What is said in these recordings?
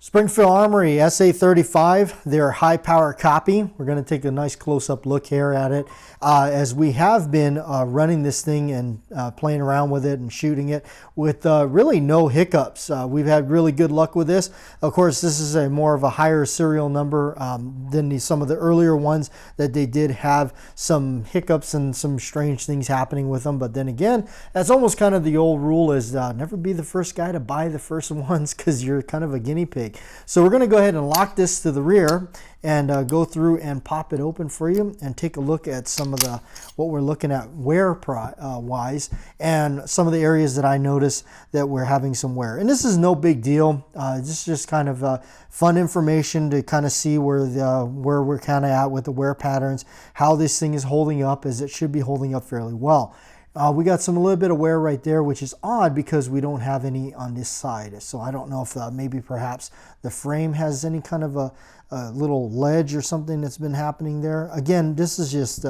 Springfield Armory SA35, their high power copy. We're going to take a nice close-up look here at it as we have been running this thing and playing around with it and shooting it with really no hiccups. We've had really good luck with this. Of course, this is a more of a higher serial number than some of the earlier ones that they did have some hiccups and some strange things happening with them. But then again, that's almost kind of the old rule is never be the first guy to buy the first ones because you're kind of a guinea pig. So we're going to go ahead and lock this to the rear and go through and pop it open for you and take a look at some of the what we're looking at wear wise and some of the areas that I noticed that we're having some wear. And this is no big deal. This is just kind of fun information to kind of see where we're kind of at with the wear patterns, how this thing is holding up, as it should be holding up fairly well. We got a little bit of wear right there, which is odd because we don't have any on this side. So I don't know if maybe perhaps the frame has any kind of a little ledge or something that's been happening there. Again, this is just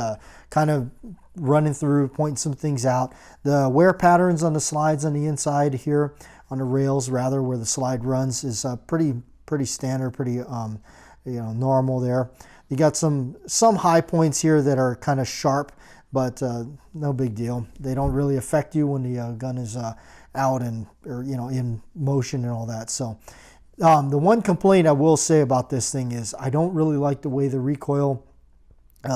kind of running through, pointing some things out. The wear patterns on the slides on the inside here, on the rails rather, where the slide runs is pretty standard, pretty normal there. You got some high points here that are kind of sharp, but no big deal. They don't really affect you when the gun is out and in motion and all that. So the one complaint I will say about this thing is I don't really like the way the recoil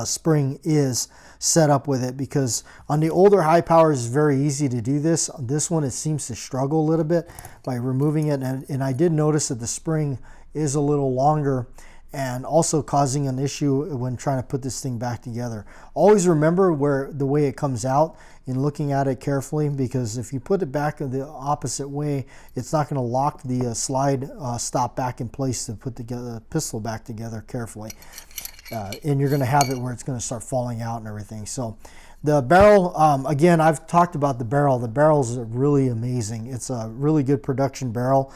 spring is set up with it, because on the older high powers it's very easy to do this. On this one it seems to struggle a little bit by removing it, and I did notice that the spring is a little longer and also causing an issue when trying to put this thing back together. Always remember the way it comes out in looking at it carefully, because if you put it back the opposite way, it's not going to lock the slide stop back in place to put the pistol back together carefully. And you're going to have it where it's going to start falling out and everything. So the barrel, again, I've talked about the barrel. The barrel's really amazing. It's a really good production barrel.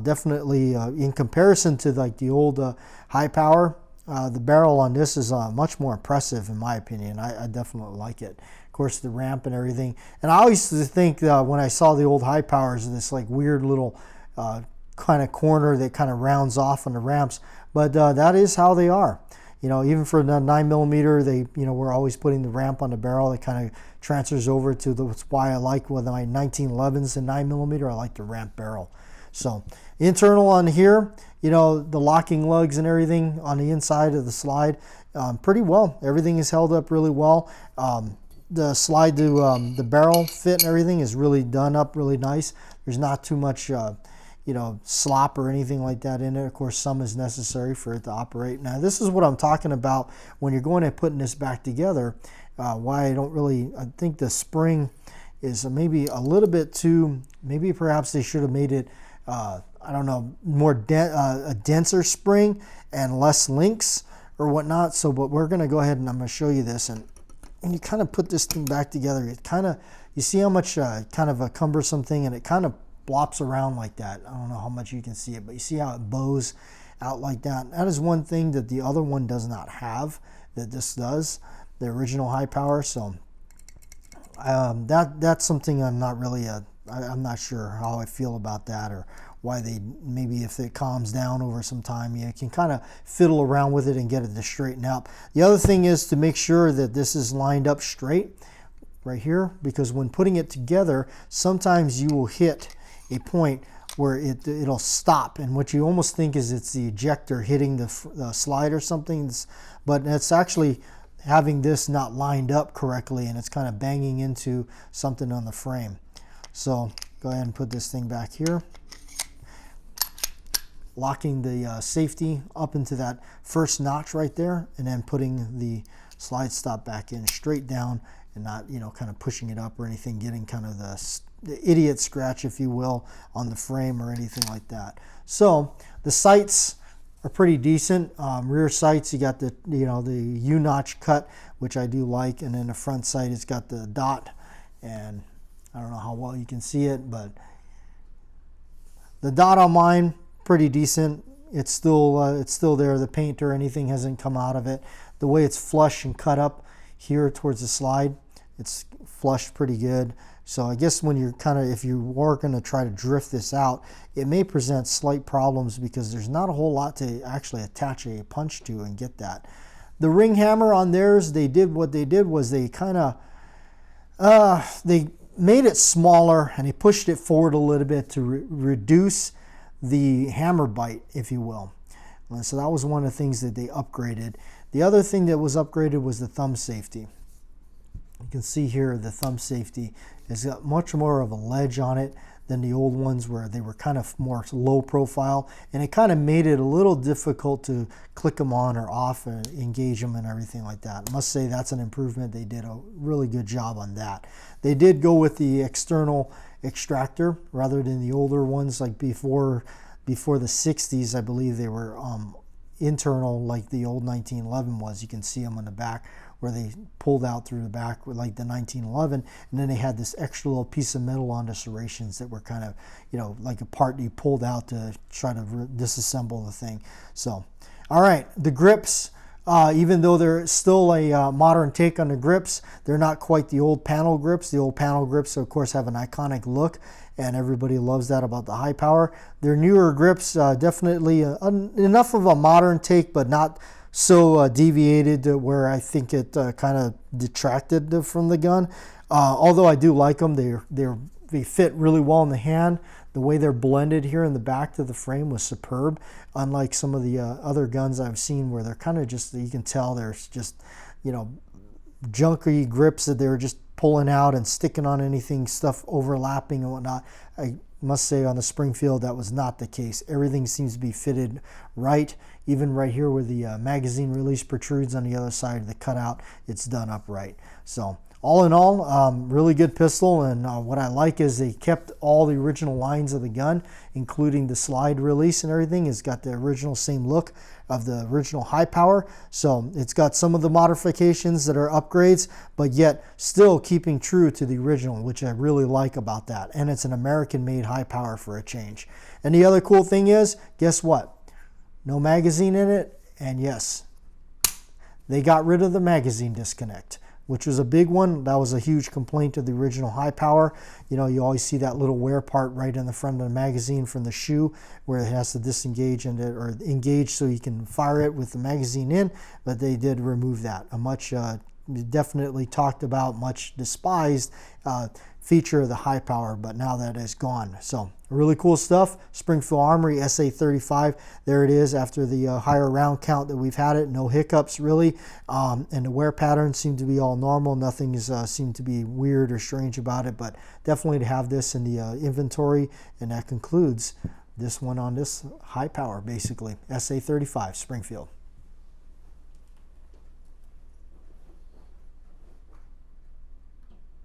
Definitely in comparison to like the old high power, the barrel on this is much more impressive in my opinion. I definitely like it. Of course, the ramp and everything. And I always think when I saw the old high powers, this like weird little kind of corner that kind of rounds off on the ramps. But that is how they are. Even for the 9mm, we're always putting the ramp on the barrel. It kind of transfers over to that's why I like with my 1911s and 9mm. I like the ramp barrel. So internal on here, the locking lugs and everything on the inside of the slide, pretty well. Everything is held up really well. The slide to the barrel fit and everything is really done up really nice. There's not too much slop or anything like that in it. Of course, some is necessary for it to operate. Now, this is what I'm talking about when you're going and putting this back together. Why I think the spring is maybe a little bit too, maybe perhaps they should have made it, I don't know, more a denser spring and less links or whatnot. So, but we're going to go ahead and I'm going to show you this. And when you kind of put this thing back together, you see how much kind of a cumbersome thing, and it kind of blops around like that. I don't know how much you can see it, but you see how it bows out like that. That is one thing that the other one does not have that this does, the original high power. So that's something I'm not really I'm not sure how I feel about that, or why maybe if it calms down over some time, you can kind of fiddle around with it and get it to straighten out. The other thing is to make sure that this is lined up straight right here, because when putting it together, sometimes you will hit a point where it'll stop, and what you almost think is it's the ejector hitting the slide or something, but it's actually having this not lined up correctly, and it's kind of banging into something on the frame. So go ahead and put this thing back here, locking the safety up into that first notch right there, and then putting the slide stop back in straight down, and not kind of pushing it up or anything, getting kind of the idiot scratch, if you will, on the frame or anything like that. So the sights are pretty decent. Rear sights, you got the U-notch cut, which I do like, and then the front sight has got the dot, and I don't know how well you can see it, but the dot on mine pretty decent. It's still there. The paint or anything hasn't come out of it. The way it's flush and cut up here towards the slide, it's flushed pretty good. So I guess when you're if you were going to try to drift this out, it may present slight problems because there's not a whole lot to actually attach a punch to and get that. The ring hammer on theirs, what they did was they they made it smaller and they pushed it forward a little bit to reduce the hammer bite, if you will. And so that was one of the things that they upgraded. The other thing that was upgraded was the thumb safety. You can see here the thumb safety has got much more of a ledge on it than the old ones where they were kind of more low profile, and it kind of made it a little difficult to click them on or off and engage them and everything like that. I must say that's an improvement. They did a really good job on that. They did go with the external extractor rather than the older ones like before the 60s. I believe they were internal like the old 1911 was. You can see them on the back where they pulled out through the back with like the 1911, and then they had this extra little piece of metal on the serrations that were kind of, you know, like a part you pulled out to try to disassemble the thing. So, all right, the grips, even though they're still a modern take on the grips, they're not quite the old panel grips. The old panel grips, of course, have an iconic look, and everybody loves that about the high power. Their newer grips, definitely enough of a modern take, but not so deviated to where I think it kind of detracted from the gun. Although I do like them, they fit really well in the hand. The way they're blended here in the back to the frame was superb. Unlike some of the other guns I've seen where they're kind of just, you can tell there's just, you know, junky grips that they're just pulling out and sticking on anything, stuff overlapping and whatnot. I must say on the Springfield that was not the case. Everything seems to be fitted right. Even right here where the magazine release protrudes on the other side of the cutout, it's done upright. So all in all, really good pistol, and what I like is they kept all the original lines of the gun, including the slide release and everything. It's got the original same look of the original high power. So it's got some of the modifications that are upgrades, but yet still keeping true to the original, which I really like about that. And it's an American-made high power for a change. And the other cool thing is, guess what? No magazine in it, and yes, they got rid of the magazine disconnect, which was a big one. That was a huge complaint of the original high power. You know, you always see that little wear part right in the front of the magazine from the shoe where it has to disengage and or engage so you can fire it with the magazine in, but they did remove that. A much definitely talked about, much despised feature of the high power, but now that is gone. So really cool stuff. Springfield Armory SA35, there it is after the higher round count that we've had it. No hiccups really, and the wear patterns seem to be all normal. Nothing is seemed to be weird or strange about it, but definitely to have this in the inventory. And that concludes this one on this high power, basically SA35 Springfield.